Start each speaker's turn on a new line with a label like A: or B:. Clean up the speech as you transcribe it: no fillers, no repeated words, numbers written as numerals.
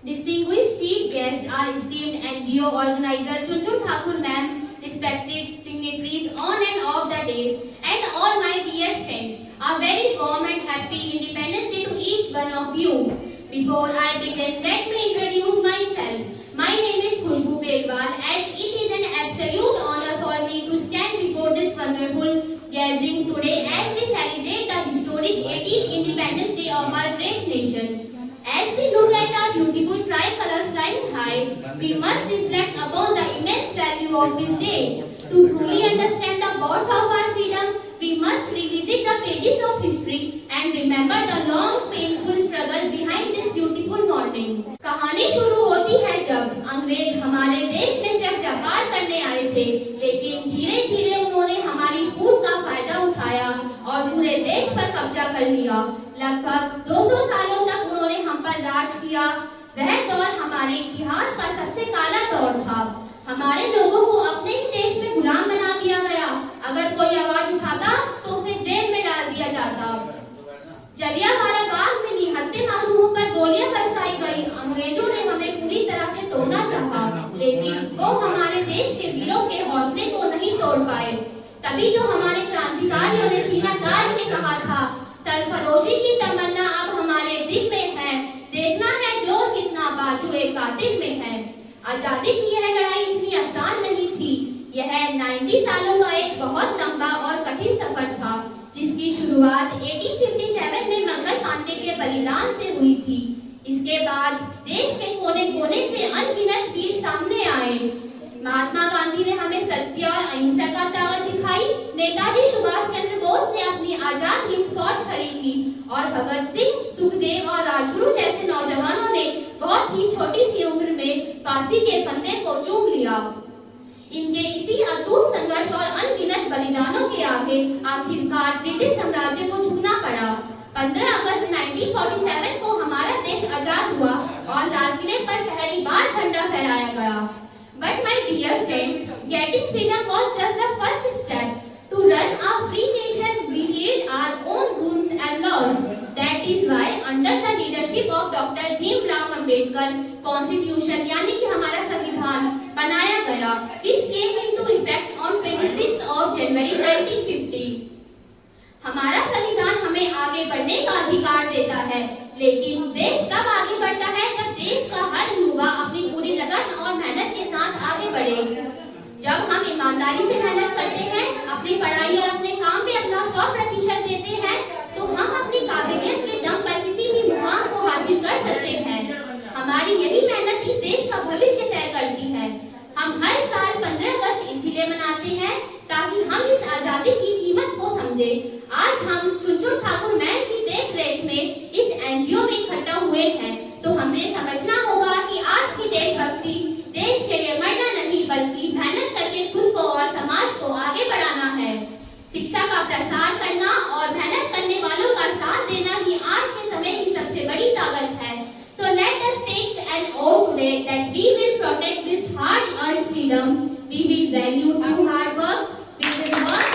A: Distinguished chief guests are esteemed NGO organizer Chunchun Thakur ma'am, respected dignitaries on and off the days, and all my dear friends. A very warm and happy Independence Day to each one of you. Before I begin, let me introduce myself. My name is Khushbu Belwal, and it is an absolute honor for me to stand before this wonderful gathering today as we celebrate the historic 18th Independence Day of our great nation. As we look at our beautiful tricolor flying high, we must reflect upon the immense value of this day. To truly understand the birth of our freedom, we must revisit the pages of history and remember the long, painful struggle behind this beautiful morning. कहानी शुरू होती है जब अंग्रेज हमारे देश में सिर्फ व्यापार करने आए थे, लेकिन धीरे धीरे उन्होंने हमारी फूट का फायदा उठाया और पूरे देश पर कब्जा कर लिया। लगभग 200 सालों तक उन्होंने हम पर राज किया। वह दौर हमारे इतिहास का सबसे काला दौर था। हमारे लोगों को अपने ही देश में गुलाम बना दिया गया। अगर कोई आवाज उठाता तो उसे जेल में डाल दिया जाता। जलियांवाला बाग में निहत्थे मासूमों पर गोलियां बरसाई गई। अंग्रेजों ने हमें पूरी तरह से तोड़ना चाहा, लेकिन वो हमारे देश के वीरों के हौसले को नहीं तोड़ पाए। तभी तो हमारे क्रांतिकारियों ने सीना तान के कहा था, सरफरोशी की तमन्ना अब हमारे दिल में है, देखना है जोर कितना बाजुए कातिल में है। आजादी की यह लड़ाई इतनी आसान नहीं थी। यह 90 सालों का एक बहुत लंबा और कठिन सफर था, जिसकी शुरुआत 1857 में मंगल पांडे के बलिदान से हुई थी। इसके बाद देश के कोने कोने से अनगिनत वीर सामने आए। महात्मा गांधी ने हमें सत्य और अहिंसा का ताकत दिखाई। नेताजी सुभाष चंद्र बोस ने अपनी आजाद हिंद फौज खड़ी की और भगत सिंह, सुखदेव और राजगुरु जैसे नौजवानों ने बहुत ही छोटी सी उम्र में फांसी के फंदे को चूम लिया। इनके इसी अटूट संघर्ष और अनगिनत बलिदानों के आगे आखिरकार ब्रिटिश साम्राज्य को झुकना पड़ा। 15 अगस्त 1947 को हमारा देश आजाद हुआ और लाल किले पर पहली बार झंडा फहराया गया। But my dear friends, getting freedom was just the first step. To run a free nation, we need our own rules and laws. That is why, under the leadership of Dr. Bhimrao Ambedkar, Constitution यानी कि हमारा संविधान बनाया गया, which came into effect on 26th of January 1950. हमारा संविधान हमें आगे बढ़ने का अधिकार देता है, लेकिन देश तब आगे बढ़ता है जब देश का हर युवा अपनी पूरी लगन और मेहनत के साथ आगे बढ़े। जब हम ईमानदारी से मेहनत करते हैं, अपनी पढ़ाई और अपने काम में अपना 100% देते हैं, तो हम अपनी काबिलियत के दम पर किसी भी मुकाम को हासिल कर सकते हैं। हमारी यही मेहनत इस देश का भविष्य तय करती है। हम हर साल 15 अगस्त इसीलिए मनाते हैं ताकि हम इस आजादी की कीमत को समझें। आज हम चुनचुन ठाकुर मैम की देखरेख में इस एनजीओ में इकट्ठा हुए हैं, तो हमें समझना होगा कि आज की देशभक्ति देश के लिए मरना नहीं, बल्कि मेहनत करके खुद को और समाज को आगे बढ़ाना है। शिक्षा का प्रसार करना और मेहनत करने वालों का साथ देना ही आज के समय की सबसे बड़ी ताकत है। So let us take an oath today that we will protect this hard-earned freedom. We will value true hard work. We will work